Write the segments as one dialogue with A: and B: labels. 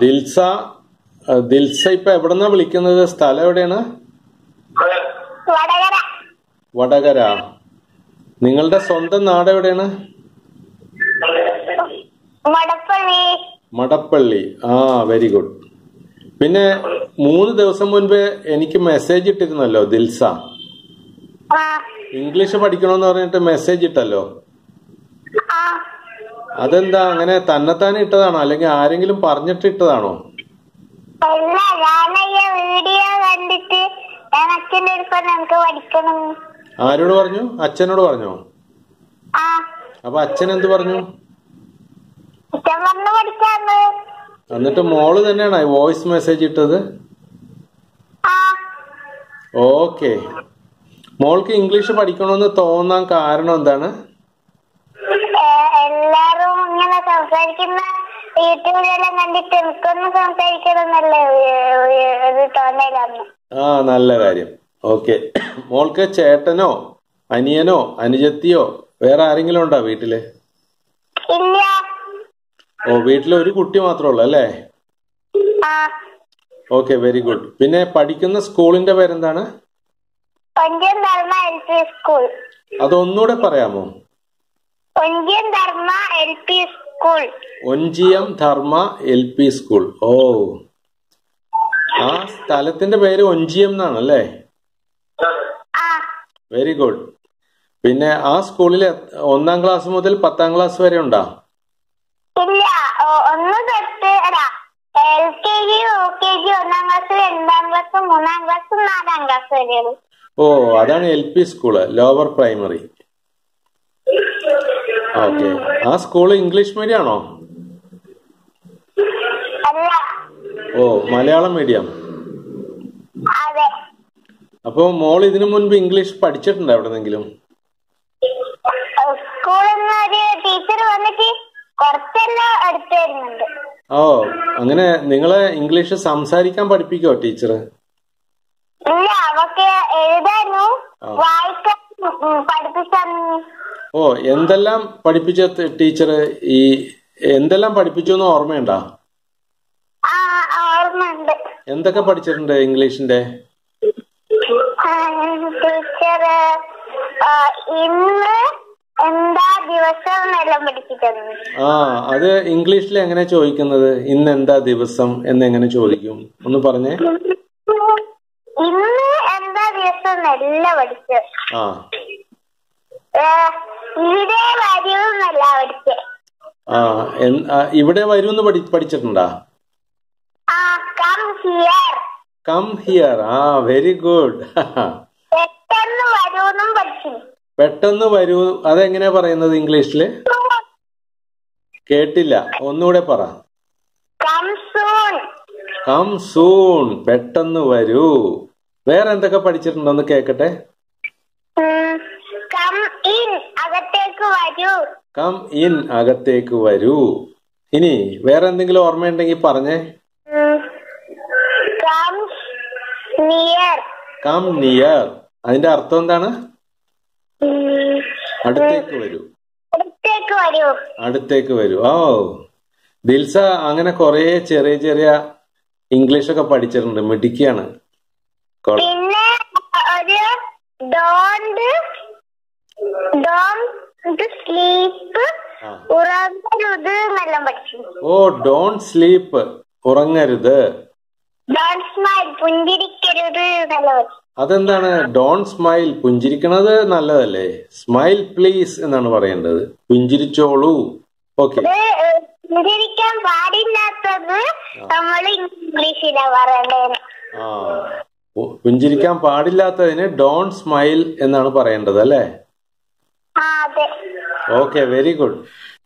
A: ദിൽസ ദിൽസ ഇപ്പൊ എവിടെന്നാ വിളിക്കുന്നത്? സ്ഥലം എവിടെയാണ്? വടകര. നിങ്ങളുടെ സ്വന്തം നാട് എവിടെയാണ്? മടപ്പള്ളി. Very good. പിന്നെ 3 ദിവസം മുൻപ് എനിക്ക് മെസ്സേജ് ഇട്ടിരുന്നല്ലോ ദിൽസ. ഇംഗ്ലീഷ് പഠിക്കണമെന്ന് പറഞ്ഞിട്ട് മെസ്സേജ് ഇട്ടല്ലോ. അതെന്താ അങ്ങനെ തന്നെത്താനെ ഇട്ടതാണോ അല്ലെങ്കിൽ ആരെങ്കിലും പറഞ്ഞിട്ട് ഇട്ടതാണോ? ആരോട് പറഞ്ഞു? അച്ഛനോട് പറഞ്ഞോ? അപ്പൊ അച്ഛൻ എന്ത് പറഞ്ഞു? എന്നിട്ട് മോള് തന്നെയാണോ വോയിസ് മെസ്സേജ് ഇട്ടത്? ഓക്കെ. മോൾക്ക് ഇംഗ്ലീഷ് പഠിക്കണമെന്ന് തോന്നാൻ കാരണം എന്താണ്?
B: എല്ലാരും ഇങ്ങനെ സംസാരിക്കുന്ന യൂട്യൂബിലെല്ലാം കണ്ടിട്ട് എനിക്കൊന്നും സംസാരിക്കണമെന്നല്ലേ തോന്നലാണ്.
A: നല്ല കാര്യം. ഓക്കെ. മോൾക്ക് ചേട്ടനോ അനിയനോ അനുജത്തിയോ വേറെ ആരെങ്കിലും ഉണ്ടോ വീട്ടില്?
B: ഇല്ല.
A: വീട്ടില് ഒരു കുട്ടി മാത്രമേ ഉള്ളൂ അല്ലേ? Okay, very good. പിന്നെ പഠിക്കുന്ന സ്കൂളിന്റെ പേരെന്താണ്? അതൊന്നുകൂടെ പറയാമോ?
B: ഒഞ്ചിയം ധർമ്മ
A: എൽ പി സ്കൂൾ. ആ സ്ഥലത്തിന്റെ പേര് ഒഞ്ചിയം എന്നാണല്ലേ? Very good. പിന്നെ ആ സ്കൂളിൽ 1ാം ക്ലാസ് മുതൽ 10ാം ക്ലാസ് വരെ ഉണ്ടോ?
B: ഇല്ല, 1 തൊട്ട് LKG, UKG, 1ാം ക്ലാസ്, 2ാം ക്ലാസ്, 3ാം ക്ലാസ്, 4ാം ക്ലാസ് വരെയുള്ളൂ.
A: അതാണ് L P school, lower primary. Okay. ആ സ്കൂള് ഇംഗ്ലീഷ് മീഡിയം ആണോ? മലയാളം മീഡിയം. അപ്പൊ മോൾ ഇതിനു മുൻപ് ഇംഗ്ലീഷ് പഠിച്ചിട്ടുണ്ടോ എവിടെന്നെങ്കിലും?
B: ടീച്ചർ വന്നിട്ട് കുറച്ചെല്ലാം എടുത്തു തരുന്നുണ്ട്.
A: അങ്ങനെ നിങ്ങളെ ഇംഗ്ലീഷ് സംസാരിക്കാൻ പഠിപ്പിക്കോ ടീച്ചർ?
B: ഇല്ല, അവക്ക് എഴുതാനും വായിക്കാനും പഠിപ്പിച്ചു.
A: എന്തെല്ലാം പഠിപ്പിച്ച ടീച്ചർ? എന്തെല്ലാം പഠിപ്പിച്ചു എന്ന് ഓർമ്മയുണ്ടോ?
B: ഓർമ്മയുണ്ട്.
A: എന്തൊക്കെ പഠിച്ചിട്ടുണ്ട് ഇംഗ്ലീഷിന്റെ?
B: ടീച്ചർ ഇന്ന് എന്താ ദിവസം എന്നെല്ലാം പഠിപ്പിച്ചത്.
A: അത് ഇംഗ്ലീഷിൽ എങ്ങനെ ചോദിക്കുന്നത്? ഇന്ന് എന്താ ദിവസം എന്നെങ്ങനെ ചോദിക്കും? ഒന്ന് പറഞ്ഞേ.
B: ഇന്ന് എന്താ ദിവസം എന്നല്ല പഠിച്ചത്. ഇവിടെ വരൂന്നല്ല പഠിച്ചത്.
A: ഇവിടെ വരൂന്ന് പഠിച്ചിട്ടുണ്ടാ? Come here. Very good.
B: പെട്ടെന്ന് വരൂന്നും പഠിച്ചു.
A: പെട്ടെന്ന് വരൂ അതെങ്ങനെയാ പറയുന്നത് ഇംഗ്ലീഷില്? കേട്ടില്ല, ഒന്നുകൂടെ പറ. Come soon. പെട്ടെന്ന് വരൂ. വേറെ എന്തൊക്കെ പഠിച്ചിട്ടുണ്ടോ ഒന്ന് കേക്കട്ടെ.
B: കം ഇൻ,
A: അകത്തേക്ക് വരൂ. ഇനി വേറെ എന്തെങ്കിലും ഓർമ്മയുണ്ടെങ്കിൽ പറഞ്ഞേ. Come near. അതിന്റെ അർത്ഥം എന്താണ്? അടുത്തേക്ക് വരൂ. അടുത്തേക്ക് വരൂ. ദിൽസ അങ്ങനെ കൊറേ ചെറിയ ചെറിയ ഇംഗ്ലീഷൊക്കെ പഠിച്ചിട്ടുണ്ട്. മിടുക്കിയാണ്.
B: പിന്നെ
A: ഡോണ്ട് സ്ലീപ്പ്, ഉറങ്ങരുത്. അതെന്താണ് ഡോണ്ട് സ്മൈൽ? പുഞ്ചിരിക്കണത് നല്ലതല്ലേ? സ്മൈൽ പ്ലീസ് എന്നാണ് പറയേണ്ടത്. പുഞ്ചിരിച്ചോളൂ. ഓക്കെ.
B: പുഞ്ചിരിക്കാൻ പാടില്ലാത്തത് നമ്മൾ ഇംഗ്ലീഷിലാ പറയേണ്ടത്.
A: പുഞ്ചിരിക്കാൻ പാടില്ലാത്തതിന് ഡോണ്ട് സ്മൈൽ എന്നാണ് പറയേണ്ടത് അല്ലേ? Okay, very good.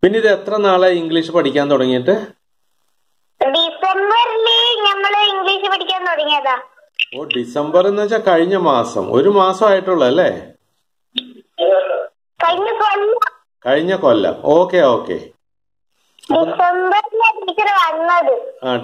A: പിന്നെ ഇത് എത്ര നാളായി ഇംഗ്ലീഷ് പഠിക്കാൻ തുടങ്ങിയിട്ട്?
B: ഡിസംബറിൽ നമ്മള് ഇംഗ്ലീഷ് പഠിക്കാൻ തുടങ്ങിയതാ.
A: ഡിസംബർ എന്ന് വെച്ചാൽ കഴിഞ്ഞ മാസം. 1 മാസം ആയിട്ടുള്ളൂ അല്ലേ? കഴിഞ്ഞ കൊല്ലം. ഓക്കെ.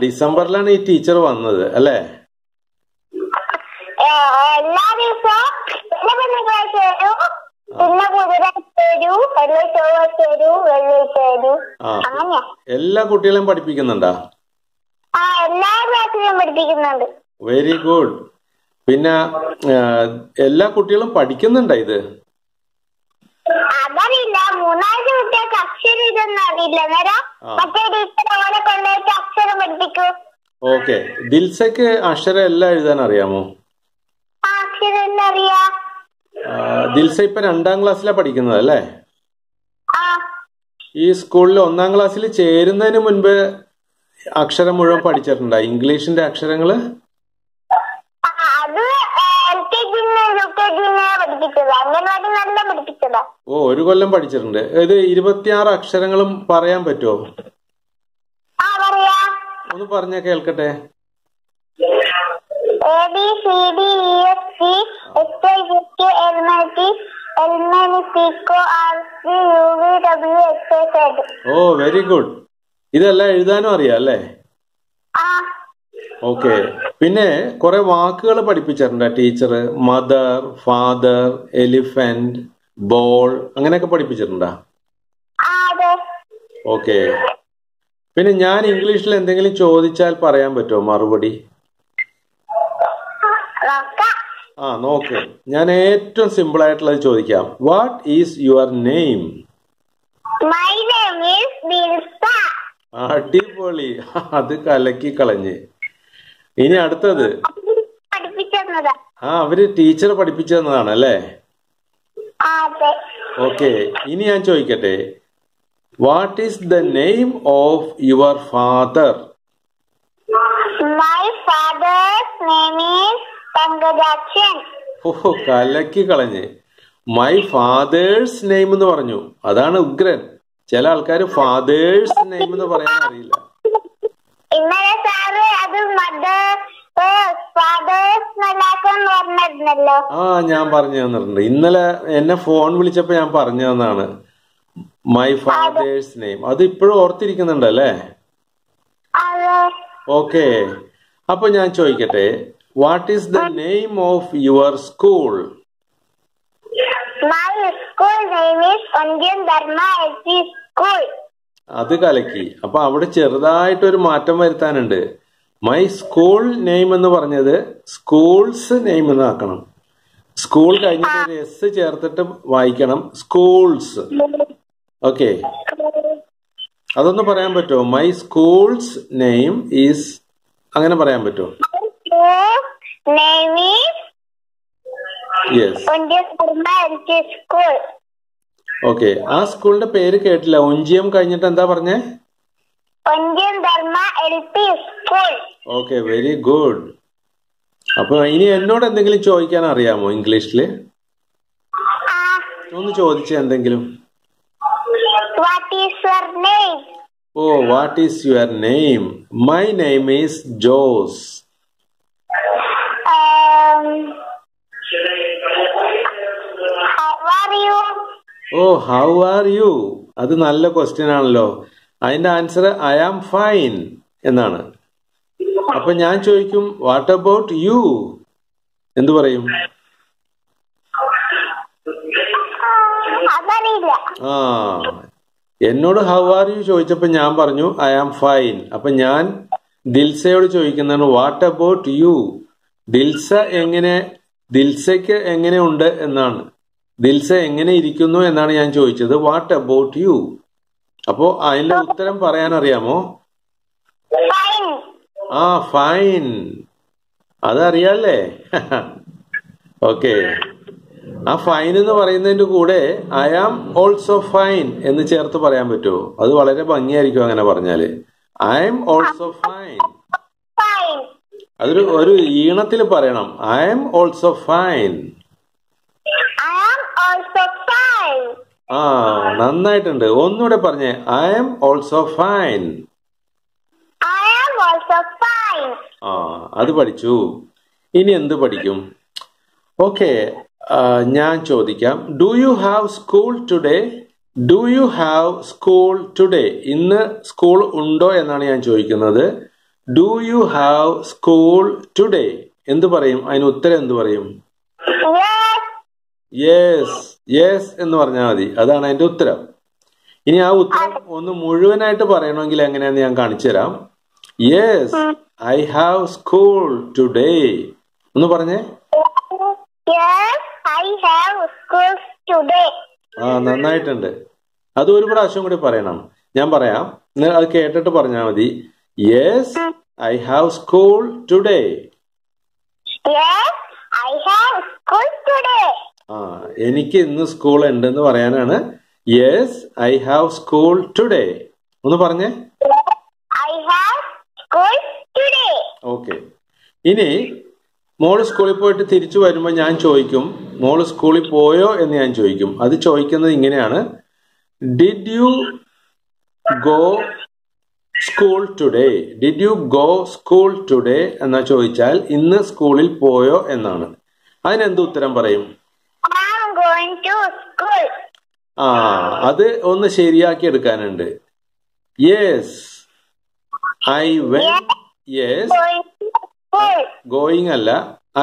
A: ഡിസംബറിലാണ് ഈ ടീച്ചർ വന്നത് അല്ലേ?
B: എല്ലാ ദിവസവും
A: എല്ലാ കുട്ടികളെയും പഠിപ്പിക്കുന്നുണ്ടോ?
B: ക്ലാസ്സിലും പഠിപ്പിക്കുന്നുണ്ട്.
A: Very good. പിന്നെ എല്ലാ കുട്ടികളും പഠിക്കുന്നുണ്ടോ ഇത്?
B: അതറിയില്ല. 3-ാമത്തെ കുട്ടികൾക്ക് അക്ഷരം ഇതൊന്നും അറിയില്ല. നേരം മറ്റേ ടീച്ചർ അവരെ കൊണ്ടുപോയിട്ട് അക്ഷരം പഠിപ്പിക്കൂ.
A: ഓക്കെ. ദിൽസയ്ക്ക് അക്ഷരം എല്ലാം എഴുതാൻ അറിയാമോ?
B: അക്ഷരം എല്ലാം അറിയാം.
A: ദിൽസ ഇപ്പൊ 2-ാം ക്ലാസ്സിലാണ് പഠിക്കുന്നത് അല്ലേ?
B: ആ
A: ഈ സ്കൂളിൽ 1-ാം ക്ലാസ്സിൽ ചേരുന്നതിന് മുൻപ് അക്ഷരം മുഴുവൻ പഠിച്ചിട്ടുണ്ടോ? ഇംഗ്ലീഷിന്റെ അക്ഷരങ്ങള്?
B: അത് LKG-ന്ന് UKG-ന്ന് പഠിപ്പിച്ചതാ. അംഗൻവാടി നല്ല പഠിപ്പിച്ചതാ.
A: ഓ, 1 കൊല്ലം പഠിച്ചിട്ടുണ്ട്. ഇത് 26 അക്ഷരങ്ങളും പറയാൻ പറ്റുമോ?
B: ആ പറയാ.
A: ഒന്ന് പറഞ്ഞ കേൾക്കട്ടെ.
B: ABCDEFG HIJK LMNOP LMNOPQRSTUVWXYZ.
A: ഓ, വെരി ഗുഡ്. ഇതെല്ലാം എഴുതാനും അറിയാം അല്ലേ?
B: ആ
A: ഓക്കെ. പിന്നെ കുറെ വാക്കുകൾ പഠിപ്പിച്ചിട്ടുണ്ട് teacher. Mother, father, elephant, ball, അങ്ങനെയൊക്കെ പഠിപ്പിച്ചിട്ടുണ്ടോ?
B: അതെ.
A: ഓക്കെ. പിന്നെ ഞാൻ ഇംഗ്ലീഷിൽ എന്തെങ്കിലും ചോദിച്ചാൽ പറയാൻ പറ്റുമോ മറുപടി? നോക്ക്. ഞാൻ ഏറ്റവും സിമ്പിൾ ആയിട്ടുള്ളത് ചോദിക്കാം. What is your name?
B: My name is Dilsa.
A: അടിപൊളി. അത് കലക്കി കളഞ്ഞ്. ഇനി അടുത്തത്.
B: പഠിപ്പിച്ചതാ.
A: അവര് ടീച്ചർ പഠിപ്പിച്ചു തന്നതാണ് അല്ലേ?
B: അതെ.
A: ഓക്കെ. ഇനി ഞാൻ ചോദിക്കട്ടെ. What is the name of your father?
B: My father's name is Tangajakshan.
A: ഓഹോ, കലക്കി കളഞ്ഞ്. മൈ ഫാദേഴ്സ് നെയിം എന്ന് പറഞ്ഞു. അതാണ് ഉഗ്രൻ. ചില ആൾക്കാർ ഫാദേഴ്സ് നെയിം എന്ന് പറയാൻ അറിയില്ല.
B: ഇന്നലെ സാറ് അത് ഫാദേഴ്സ് പറഞ്ഞിരുന്നല്ലോ.
A: ഞാൻ പറഞ്ഞു തന്നിട്ടുണ്ട്. ഇന്നലെ എന്നെ ഫോൺ വിളിച്ചപ്പോ ഞാൻ പറഞ്ഞു തന്നാണ് മൈ ഫാദേഴ്സ് നെയിം. അത് ഇപ്പോഴും ഓർത്തിരിക്കുന്നുണ്ടല്ലേ? ഓക്കെ. അപ്പൊ ഞാൻ ചോദിക്കട്ടെ. What is the name of your school?
B: My school name is Indian Dharma LP School.
A: അത് കലക്കി. അപ്പൊ അവിടെ ചെറുതായിട്ടൊരു മാറ്റം വരുത്താനുണ്ട്. മൈ സ്കൂൾ നെയിം എന്ന് പറഞ്ഞത് സ്കൂൾസ് നെയിം എന്ന് ആക്കണം. സ്കൂൾ കഴിഞ്ഞിട്ട് ഒരു എസ് ചേർത്തിട്ട് വായിക്കണം. സ്കൂൾസ്. ഓക്കെ. അതൊന്ന് പറയാൻ പറ്റുമോ? മൈ സ്കൂൾസ് നെയിം ഈസ്, അങ്ങനെ പറയാൻ പറ്റുമോ? യെസ്. ഓക്കെ. ആ സ്കൂളിന്റെ പേര് കേട്ടില്ല. ഒഞ്ചിയം കഴിഞ്ഞിട്ട് എന്താ പറഞ്ഞേ? Okay, very good. അപ്പൊ ഇനി എന്നോട് എന്തെങ്കിലും ചോദിക്കാൻ അറിയാമോ ഇംഗ്ലീഷില്? ഒന്ന് ചോദിച്ചേ എന്തെങ്കിലും. Oh, what is your name? My name is Jose. Oh, how are you? അത് നല്ല ക്വസ്റ്റ്യൻ ആണല്ലോ. അതിന്റെ ആൻസർ ഐ ആം ഫൈൻ എന്നാണ്. അപ്പൊ ഞാൻ ചോദിക്കും വാട്ട് അബൌട്ട് യു? എന്തു പറയും? എന്നോട് ഹൗ ആർ യു ചോദിച്ചപ്പോ ഞാൻ പറഞ്ഞു ഐ ആം ഫൈൻ. അപ്പൊ ഞാൻ ദിൽസയോട് ചോദിക്കുന്നതാണ് വാട്ട് അബൌട്ട് യു? ദിൽസയ്ക്ക് എങ്ങനെയുണ്ട് എന്നാണ്. ദിൽസ എങ്ങനെ ഇരിക്കുന്നു എന്നാണ് ഞാൻ ചോദിച്ചത്. What about you? അപ്പോ അതിന്റെ ഉത്തരം പറയാൻ അറിയാമോ? ഫൈൻ. അതറിയാല്ലേ? ഓക്കെ. ആ ഫൈൻ എന്ന് പറയുന്നതിന്റെ കൂടെ ഐ ആം ഓൾസോ ഫൈൻ എന്ന് ചേർത്ത് പറയാൻ പറ്റുമോ? അത് വളരെ ഭംഗിയായിരിക്കും അങ്ങനെ പറഞ്ഞാല്. I am also fine. ഒരു ഈണത്തിൽ പറയണം. I am also fine. നന്നായിട്ടുണ്ട്. ഒന്നുകൂടെ പറഞ്ഞേ. I am also fine. അത് പഠിച്ചു. ഇനി എന്ത് പഠിക്കും? ഓക്കെ. ഞാൻ ചോദിക്കാം. Do you have school today? Do you have school today? ഇന്ന് സ്കൂൾ ഉണ്ടോ എന്നാണ് ഞാൻ ചോദിക്കുന്നത്. Do you have school today? എന്ത് പറയും? അതിന് ഉത്തരം എന്ത് പറയും? യെസ്. യെസ് എന്ന് പറഞ്ഞാൽ മതി. അതാണ് അതിന്റെ ഉത്തരം. ഇനി ആ ഉത്തരം ഒന്ന് മുഴുവനായിട്ട് പറയണമെങ്കിൽ എങ്ങനെയാന്ന് ഞാൻ കാണിച്ചു തരാം. Yes, I have school today. ഒന്ന് പറഞ്ഞേ.
B: Yes, I have school today.
A: നന്നായിട്ടുണ്ട്. അത് ഒരു പ്രാവശ്യം കൂടി പറയണം. ഞാൻ പറയാം, അത് കേട്ടിട്ട് പറഞ്ഞാൽ മതി. Yes, I have school today.
B: Yes, I have school today.
A: എനിക്ക് ഇന്ന് സ്കൂൾ ഉണ്ടെന്ന് പറയാനാണ് yes, I have school today. ഒന്ന് പറഞ്ഞേ.
B: I have school today.
A: Okay. ഇനി മോള് സ്കൂളിൽ പോയിട്ട് തിരിച്ചു വരുമ്പോൾ ഞാൻ ചോദിക്കും, മോള് സ്കൂളിൽ പോയോ എന്ന് ഞാൻ ചോദിക്കും. അത് ചോദിക്കുന്നത് ഇങ്ങനെയാണ്: did you go school today? Did you go school today എന്നാ ചോദിച്ചാൽ ഇന്ന് സ്കൂളിൽ പോയോ എന്നാണ്. അതിനെന്ത് ഉത്തരം പറയും?
B: I am going to school.
A: അത് ഒന്ന് ശരിയാക്കി എടുക്കാനുണ്ട്. Yes, I went. Yes, going അല്ല,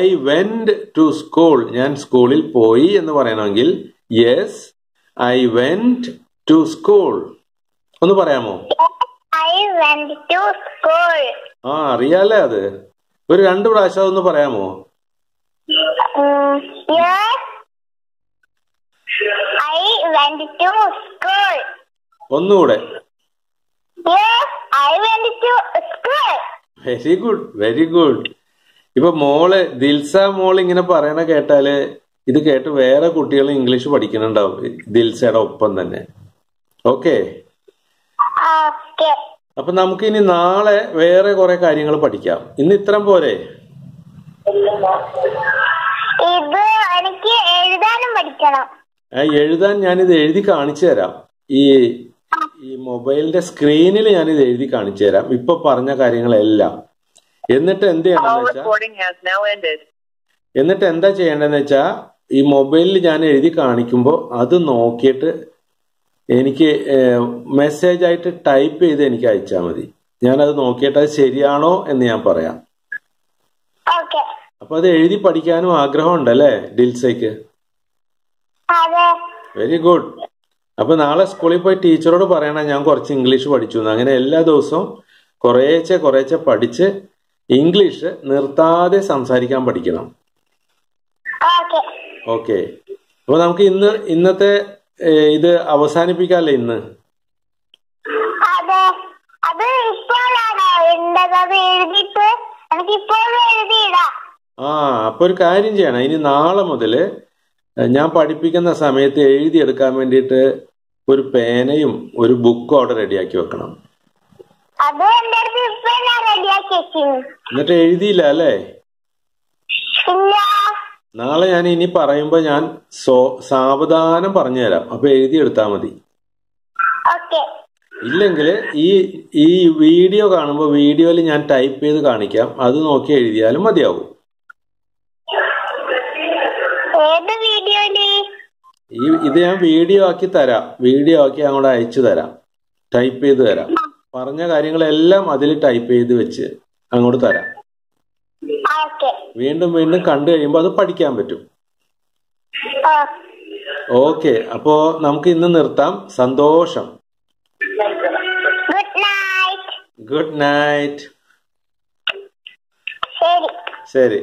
A: ഐ വെന്റ് ടു സ്കൂൾ. ഞാൻ സ്കൂളിൽ പോയി എന്ന് പറയണമെങ്കിൽ yes, I went to school. ഒന്ന് പറയാമോ?
B: I went to school.
A: അറിയാലേ അത്. ഒരു 2 പ്രാവശ്യം ഒന്ന് പറയാമോ?
B: Yes, I went to school.
A: ഒന്നുകൂടെ.
B: Yes, I went to school.
A: Very good, very good. ഇപ്പൊ മോള് ദിൽസ മോൾ ഇങ്ങനെ പറയണ കേട്ടാല് ഇത് കേട്ട് വേറെ കുട്ടികൾ ഇംഗ്ലീഷ് പഠിക്കുന്നുണ്ടാവും ദിൽസയുടെ ഒപ്പം തന്നെ. ഓക്കെ. അപ്പൊ നമുക്ക് ഇനി നാളെ വേറെ കുറെ കാര്യങ്ങൾ പഠിക്കാം. ഇന്ന് ഇത്രയും പോരെ?
B: ഇത് എനിക്ക് എഴുതാനും പഠിക്കണം.
A: എഴുതാൻ ഞാനിത് എഴുതി കാണിച്ചു തരാം. ഈ മൊബൈലിന്റെ സ്ക്രീനിൽ ഞാനിത് എഴുതി കാണിച്ചു തരാം, ഇപ്പൊ പറഞ്ഞ കാര്യങ്ങളെല്ലാം. എന്നിട്ട് എന്ത് എന്നിട്ട് എന്താ ചെയ്യേണ്ടതെന്ന് വെച്ചാ ഈ മൊബൈലിൽ ഞാൻ എഴുതി കാണിക്കുമ്പോൾ അത് നോക്കിയിട്ട് എനിക്ക് മെസ്സേജ് ആയിട്ട് ടൈപ്പ് ചെയ്ത് എനിക്ക് അയച്ചാൽ മതി. ഞാനത് നോക്കിയിട്ട് അത് ശരിയാണോ എന്ന് ഞാൻ പറയാം. അപ്പൊ അത് എഴുതി പഠിക്കാനും ആഗ്രഹം ഉണ്ടല്ലേ ദിൽസയ്ക്ക്? Very good. അപ്പൊ നാളെ സ്കൂളിൽ പോയി ടീച്ചറോട് പറയണം ഞാൻ കുറച്ച് ഇംഗ്ലീഷ് പഠിച്ചു എന്ന്. അങ്ങനെ എല്ലാ ദിവസവും കുറേശ്ശെ പഠിച്ച് ഇംഗ്ലീഷ് നിർത്താതെ സംസാരിക്കാൻ പഠിക്കണം. ഓക്കെ. അപ്പൊ നമുക്ക് ഇന്നത്തെ ഇത് അവസാനിപ്പിക്കാല്ലേ ഇന്ന്? അപ്പൊ ഒരു കാര്യം ചെയ്യണം. ഇനി നാളെ മുതല് ഞാൻ പഠിപ്പിക്കുന്ന സമയത്ത് എഴുതിയെടുക്കാൻ വേണ്ടിയിട്ട് ഒരു പേനയും ഒരു ബുക്കും അവിടെ റെഡിയാക്കി വെക്കണം. എന്നിട്ട് എഴുതിയില്ല അല്ലേ? നാളെ ഞാൻ ഇനി പറയുമ്പോ ഞാൻ സാവധാനം പറഞ്ഞു തരാം. അപ്പൊ എഴുതിയെടുത്താ മതി. ഇല്ലെങ്കിൽ ഈ വീഡിയോ കാണുമ്പോ വീഡിയോയിൽ ഞാൻ ടൈപ്പ് ചെയ്ത് കാണിക്കാം, അത് നോക്കി എഴുതിയാലും മതിയാവും. ഇത് ഞാൻ വീഡിയോ ആക്കി തരാം, വീഡിയോ ആക്കി അങ്ങോട്ട് അയച്ചു തരാം, ടൈപ്പ് ചെയ്ത് തരാം. പറഞ്ഞ കാര്യങ്ങളെല്ലാം അതിൽ ടൈപ്പ് ചെയ്ത് വെച്ച് അങ്ങോട്ട് തരാം. വീണ്ടും വീണ്ടും കണ്ടു കഴിയുമ്പോൾ അത് പഠിക്കാൻ പറ്റും. ഓക്കെ. അപ്പോ നമുക്ക് ഇന്ന് നിർത്താം. സന്തോഷം. Good night. ശരി.